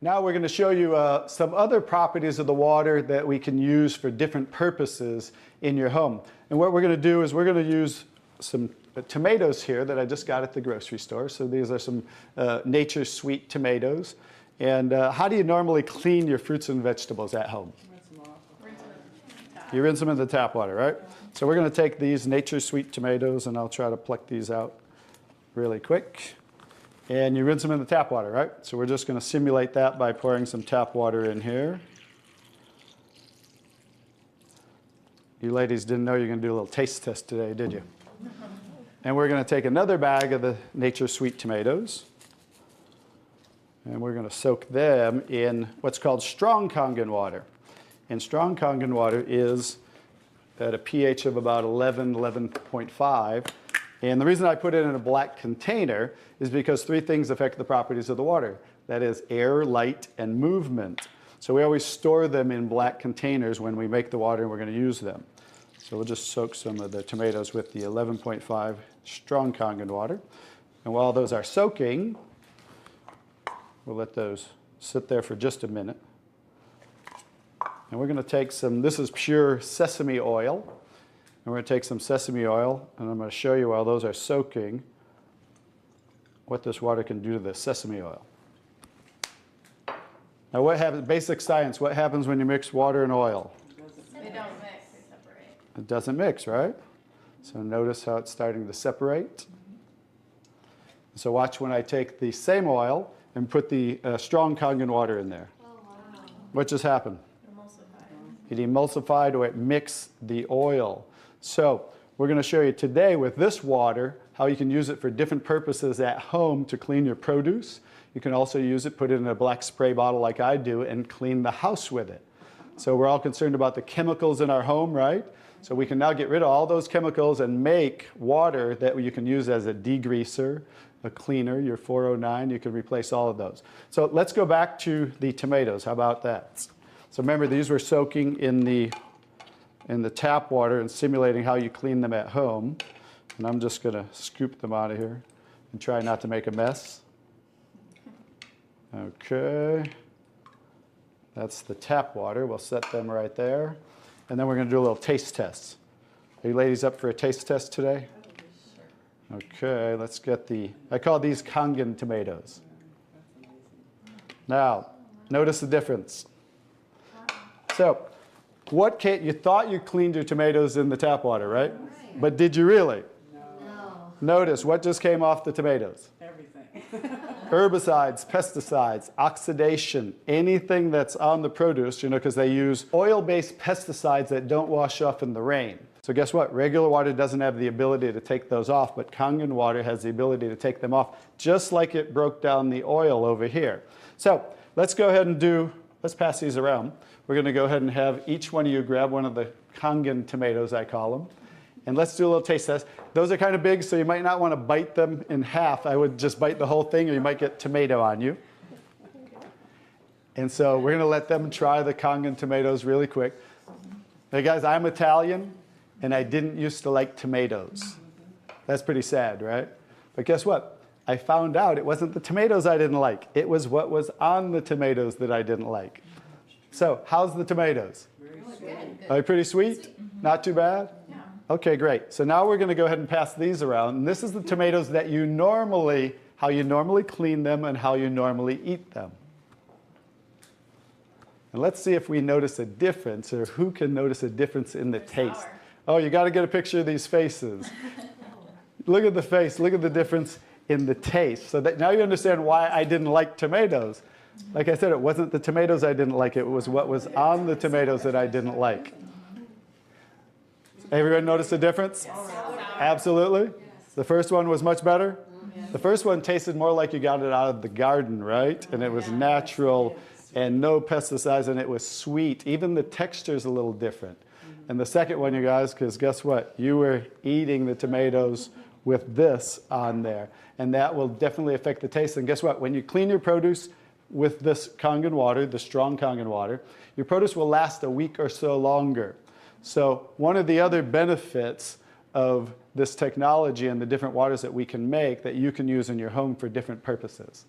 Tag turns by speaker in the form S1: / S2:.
S1: Now we're going to show you some other properties of the water that we can use for different purposes in your home. And what we're going to do is we're going to use some tomatoes here that I just got at the grocery store. So these are some Nature's Sweet tomatoes. And how do you normally clean your fruits and vegetables at home? You rinse them in the tap water, right? So we're going to take these Nature's Sweet tomatoes, and I'll try to pluck these out really quick. And you rinse them in the tap water, right? So we're just going to simulate that by pouring some tap water in here. You ladies didn't know you were going to do a little taste test today, did you? And we're going to take another bag of the Nature's Sweet tomatoes, and we're going to soak them in what's called strong Kangen water. And strong Kangen water is at a pH of about 11, 11.5. And the reason I put it in a black container is because three things affect the properties of the water. That is air, light, and movement. So we always store them in black containers when we make the water and we're going to use them. So we'll just soak some of the tomatoes with the 11.5 strong Kangen water. And while those are soaking, we'll let those sit there for just a minute. And we're going to take some, this is pure sesame oil. And we're going to take some sesame oil, and I'm going to show you while those are soaking what this water can do to the sesame oil. Now what happens, basic science, what happens when you mix water and oil?
S2: They don't mix, they separate.
S1: It doesn't mix, right? So notice how it's starting to separate. So watch when I take the same oil and put the strong Kangen water in there.
S2: Oh, wow.
S1: What just happened?
S2: Emulsified.
S1: It emulsified or it mixed the oil. So we're going to show you today with this water how you can use it for different purposes at home to clean your produce. You can also use it, put it in a black spray bottle like I do, and clean the house with it. So we're all concerned about the chemicals in our home, right? So we can now get rid of all those chemicals and make water that you can use as a degreaser, a cleaner, your 409. You can replace all of those. So let's go back to the tomatoes. How about that? So remember, these were soaking in the tap water and simulating how you clean them at home. And I'm just going to scoop them out of here and try not to make a mess. Okay. That's the tap water. We'll set them right there. And then we're going to do a little taste test. Are you ladies up for a taste test today? Okay, let's get the, I call these Kangen tomatoes. Now, notice the difference. So, you thought you cleaned your tomatoes in the tap water, right? But did you really?
S2: No.
S1: Notice what just came off the tomatoes.
S3: Everything.
S1: Herbicides, pesticides, oxidation, anything that's on the produce, you know, because they use oil-based pesticides that don't wash off in the rain. So guess what? Regular water doesn't have the ability to take those off, but Kangen water has the ability to take them off, just like it broke down the oil over here. So let's go ahead and let's pass these around. We're going to go ahead and have each one of you grab one of the Kangen tomatoes, I call them. And let's do a little taste test. Those are kind of big, so you might not want to bite them in half. I would just bite the whole thing, or you might get tomato on you. And so we're going to let them try the Kangen tomatoes really quick. Hey guys, I'm Italian, and I didn't used to like tomatoes. That's pretty sad, right? But guess what? I found out it wasn't the tomatoes I didn't like. It was what was on the tomatoes that I didn't like. So how's the tomatoes?
S2: Really good.
S1: Are they pretty sweet? Not too bad?
S2: Yeah.
S1: Okay, great. So now we're going to go ahead and pass these around. And this is the tomatoes that how you normally clean them and how you normally eat them. And let's see if we notice a difference, or who can notice a difference in the taste.
S2: Sour.
S1: Oh, you got to get a picture of these faces. Look at the face. Look at the difference in the taste. So that now you understand why I didn't like tomatoes. Like I said, it wasn't the tomatoes I didn't like. It was what was on the tomatoes that I didn't like. Everyone notice the difference?
S2: Yes.
S1: Absolutely.
S2: Yes.
S1: The first one was much better.
S2: Yes.
S1: The first one tasted more like you got it out of the garden, right? And it was natural and no pesticides, and it was sweet. Even the texture's a little different. And the second one, you guys, because guess what? You were eating the tomatoes with this on there. And that will definitely affect the taste. And guess what? When you clean your produce with this Kangen water, the strong Kangen water, your produce will last a week or so longer. So one of the other benefits of this technology and the different waters that we can make that you can use in your home for different purposes.